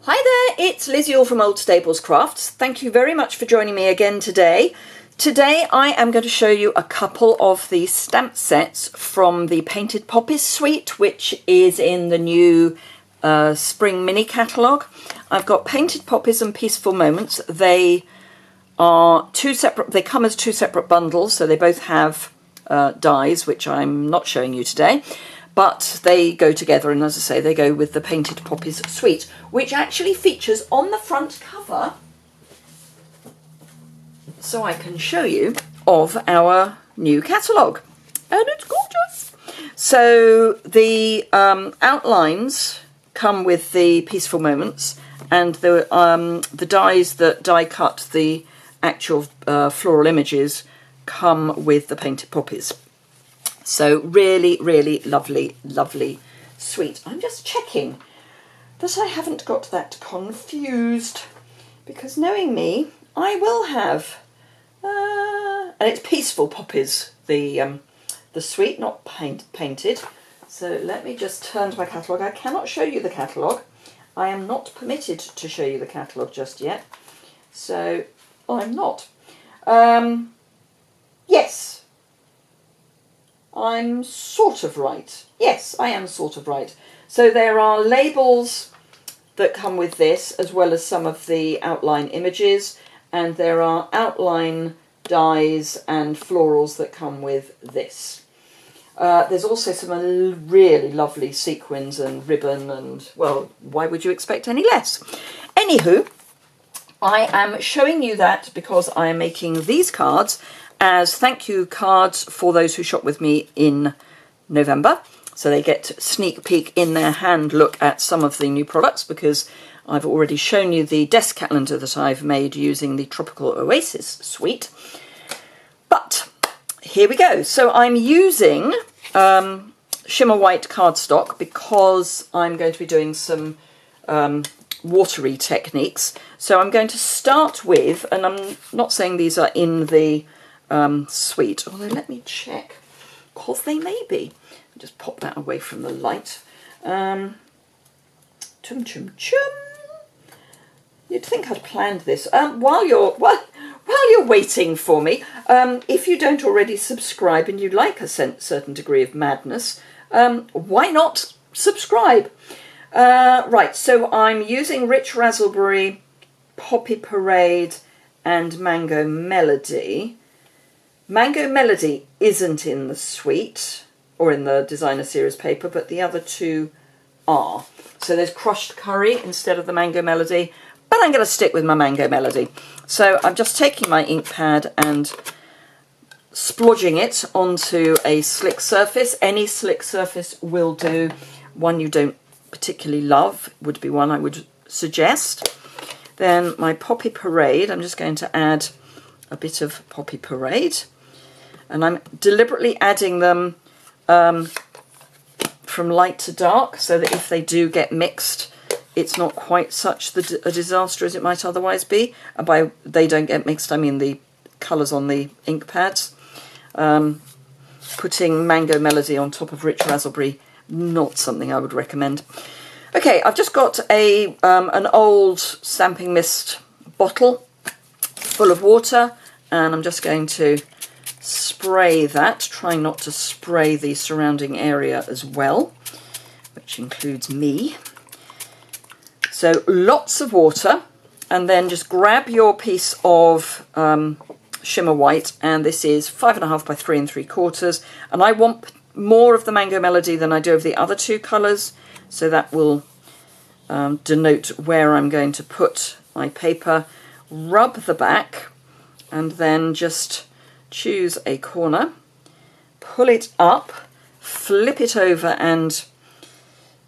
Hi there, it's Liz Yuille from Old Stables Crafts. Thank you very much for joining me again today. Today I am going to show you a couple of the stamp sets from the Painted Poppies suite, which is in the new Spring Mini catalogue. I've got Painted Poppies and Peaceful Moments. They are they come as two separate bundles, so they both have dies, which I'm not showing you today. But they go together, and as I say, they go with the Painted Poppies suite, which actually features on the front cover, so I can show you, of our new catalogue. And it's gorgeous! So the outlines come with the Peaceful Moments, and the dies that die cut the actual floral images come with the Painted Poppies. So really, really lovely, lovely suite. I'm just checking that I haven't got that confused, because knowing me, I will have. And it's Peaceful Poppies, the suite, not painted. So let me just turn to my catalogue. I cannot show you the catalogue. I am not permitted to show you the catalogue just yet. So I'm not. Yes. I'm sort of right. Yes, I am sort of right. So there are labels that come with this, as well as some of the outline images, and there are outline dies and florals that come with this. There's also some really lovely sequins and ribbon, and, well, why would you expect any less? Anywho, I am showing you that because I am making these cards as thank you cards for those who shop with me in November. So they get sneak peek in their hand look at some of the new products, because I've already shown you the desk calendar that I've made using the Tropical Oasis suite. But here we go. So I'm using shimmer white cardstock because I'm going to be doing some watery techniques. So I'm going to start with, and I'm not saying these are in the suite, although let me check, because they may be. Just pop that away from the light. Chum chum chum. You'd think I'd planned this. While you're waiting for me, if you don't already subscribe and you like a certain degree of madness, why not subscribe? Right, so I'm using Rich Raspberry, Poppy Parade, and Mango Melody. Mango Melody isn't in the suite or in the designer series paper, but the other two are. So there's crushed curry instead of the Mango Melody, but I'm going to stick with my Mango Melody. So I'm just taking my ink pad and splodging it onto a slick surface. Any slick surface will do. One you don't particularly love would be one I would suggest. Then my Poppy Parade, I'm just going to add a bit of Poppy Parade. And I'm deliberately adding them from light to dark, so that if they do get mixed, it's not quite such a disaster as it might otherwise be. And by they don't get mixed, I mean the colours on the ink pads. Putting Mango Melody on top of Rich Raspberry, not something I would recommend. Okay, I've just got an old Stamping Mist bottle full of water, and I'm just going to spray that, trying not to spray the surrounding area as well, which includes me. So lots of water, and then just grab your piece of shimmer white, and this is 5.5 by 3 3/4, and I want more of the Mango Melody than I do of the other two colours, so that will denote where I'm going to put my paper. Rub the back, and then just choose a corner, pull it up, flip it over, and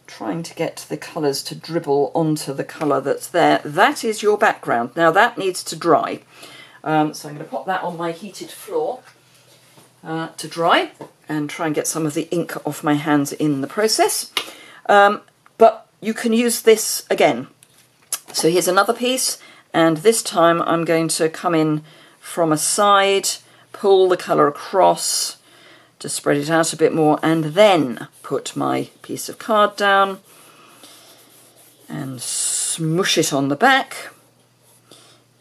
trying to get the colours to dribble onto the colour that's there. That is your background. Now that needs to dry. So I'm going to pop that on my heated floor to dry, and try and get some of the ink off my hands in the process. But you can use this again. So here's another piece, and this time I'm going to come in from a side, pull the colour across to spread it out a bit more, and then put my piece of card down and smoosh it on the back,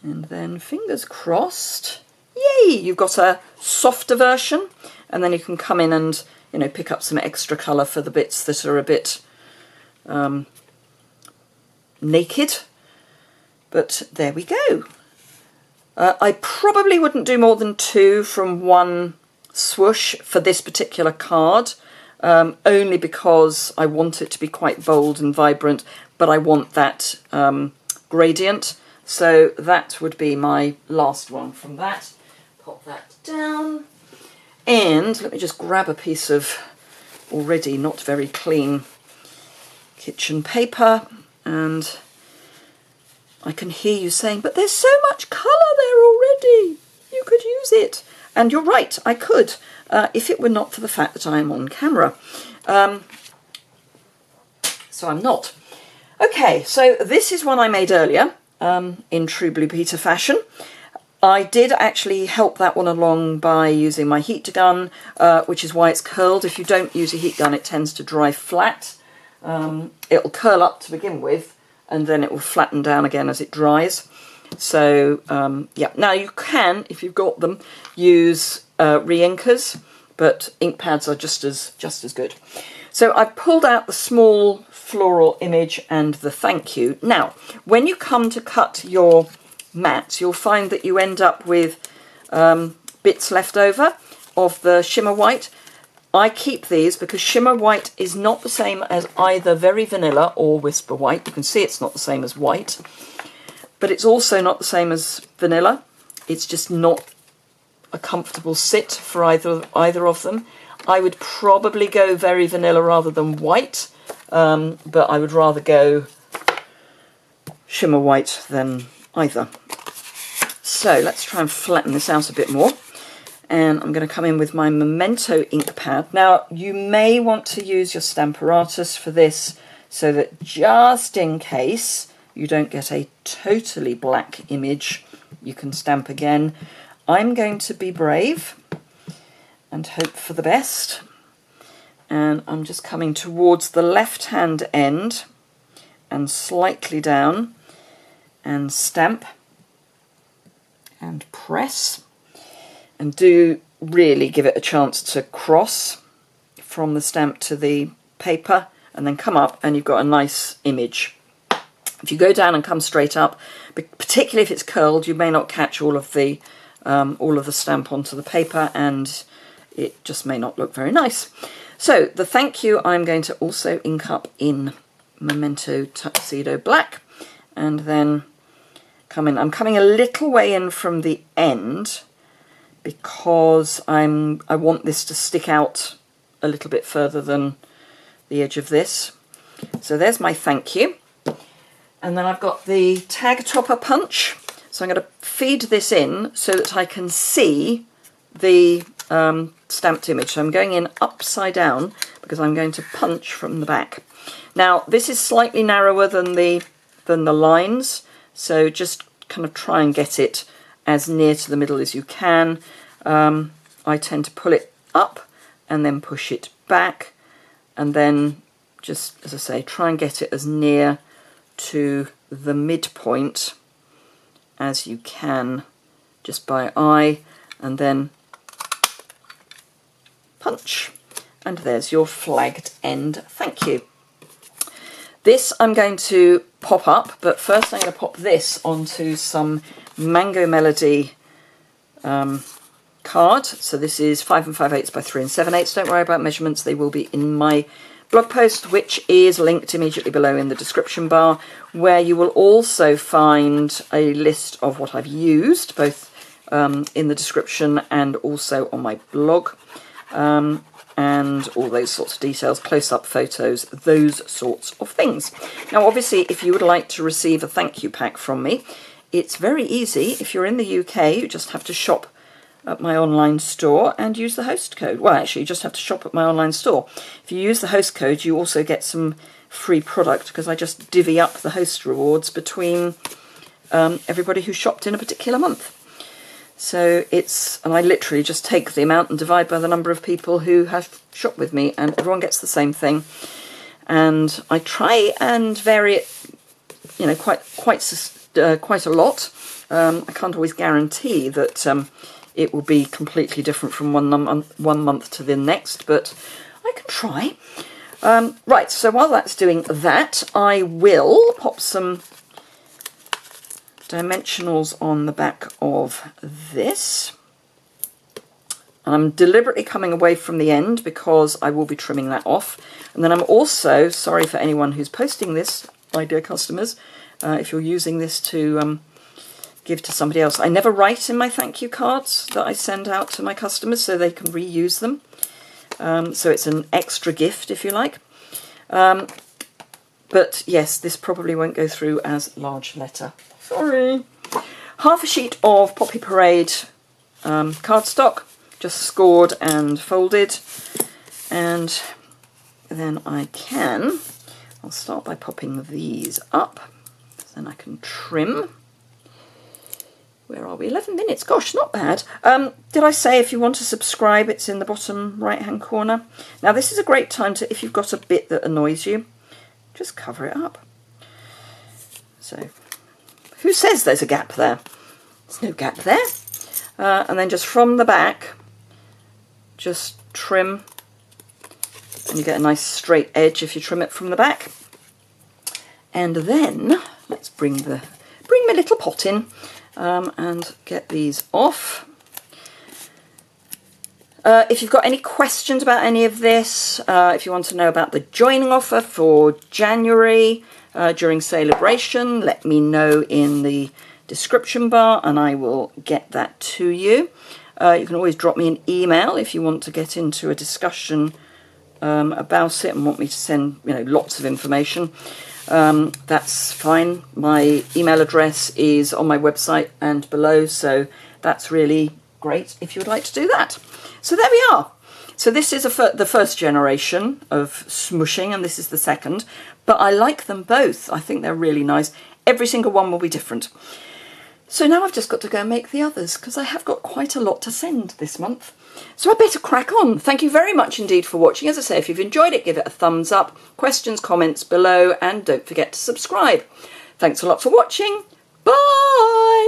and then fingers crossed, yay, you've got a softer version, and then you can come in and, you know, pick up some extra colour for the bits that are a bit naked. But there we go. I probably wouldn't do more than 2 from one swoosh for this particular card, only because I want it to be quite bold and vibrant, but I want that gradient. So that would be my last one from that. Pop that down. And let me just grab a piece of already not very clean kitchen paper, and I can hear you saying, but there's so much colour there already, you could use it. And you're right, I could, if it were not for the fact that I am on camera. So I'm not. Okay, so this is one I made earlier, in true Blue Peter fashion. I did actually help that one along by using my heat gun, which is why it's curled. If you don't use a heat gun, it tends to dry flat. It'll curl up to begin with, and then it will flatten down again as it dries. So, yeah. Now you can, if you've got them, use re-inkers, but ink pads are just as good. So I've pulled out the small floral image and the thank you. Now, when you come to cut your mats, you'll find that you end up with bits left over of the shimmer white. I keep these because shimmer white is not the same as either very vanilla or whisper white. You can see it's not the same as white, but it's also not the same as vanilla. It's just not a comfortable sit for either of them. I would probably go very vanilla rather than white, but I would rather go shimmer white than either. So let's try and flatten this out a bit more. And I'm going to come in with my Memento ink pad. Now, you may want to use your Stamparatus for this, so that just in case you don't get a totally black image, you can stamp again. I'm going to be brave and hope for the best. And I'm just coming towards the left-hand end and slightly down and stamp and press. And do really give it a chance to cross from the stamp to the paper, and then come up and you've got a nice image. If you go down and come straight up, particularly if it's curled, you may not catch all of the stamp onto the paper, and it just may not look very nice. So the thank you I'm going to also ink up in Memento Tuxedo Black, and then come in. I'm coming a little way in from the end, because I want this to stick out a little bit further than the edge of this. So there's my thank you. And then I've got the tag topper punch. So I'm going to feed this in so that I can see the stamped image. So I'm going in upside down because I'm going to punch from the back. Now this is slightly narrower than the lines, so just kind of try and get it as near to the middle as you can. I tend to pull it up and then push it back, and then just, as I say, try and get it as near to the midpoint as you can, just by eye, and then punch. And there's your flagged end thank you. This I'm going to pop up, but first I'm going to pop this onto some Mango Melody card. So this is 5 5/8 by 3 7/8. Don't worry about measurements, they will be in my blog post, which is linked immediately below in the description bar, where you will also find a list of what I've used, both in the description and also on my blog, and all those sorts of details, close-up photos, those sorts of things. Now obviously, if you would like to receive a thank you pack from me, it's very easy. If you're in the UK, you just have to shop at my online store and use the host code. Well, actually, you just have to shop at my online store. If you use the host code, you also get some free product, because I just divvy up the host rewards between everybody who shopped in a particular month. So and I literally just take the amount and divide by the number of people who have shopped with me, and everyone gets the same thing. And I try and vary it you know, quite a lot. I can't always guarantee that it will be completely different from one month to the next, but I can try. Right, so while that's doing that, I will pop some dimensionals on the back of this. And I'm deliberately coming away from the end because I will be trimming that off. And then I'm also, sorry for anyone who's posting this, my dear customers, if you're using this to give to somebody else. I never write in my thank you cards that I send out to my customers so they can reuse them. So it's an extra gift, if you like. But yes, this probably won't go through as large letter. Sorry. Half a sheet of Poppy Parade cardstock, just scored and folded. And then I'll start by popping these up. Then I can trim. Where are we? 11 minutes. Gosh, not bad. Did I say if you want to subscribe, it's in the bottom right-hand corner? Now, this is a great time to, if you've got a bit that annoys you, just cover it up. So, who says there's a gap there? There's no gap there. And then just from the back, just trim. And you get a nice straight edge if you trim it from the back. And then, let's bring my little pot in. And get these off. If you've got any questions about any of this, if you want to know about the joining offer for January during Celebration, let me know in the description bar and I will get that to you. You can always drop me an email if you want to get into a discussion about it and want me to send, you know, lots of information. That's fine. My email address is on my website and below, so that's really great if you would like to do that. So there we are. So this is the first generation of smushing, and this is the second, but I like them both. I think they're really nice. Every single one will be different. So now I've just got to go and make the others, because I have got quite a lot to send this month. So I better crack on. Thank you very much indeed for watching. As I say, if you've enjoyed it, give it a thumbs up. Questions, comments below, and don't forget to subscribe. Thanks a lot for watching. Bye!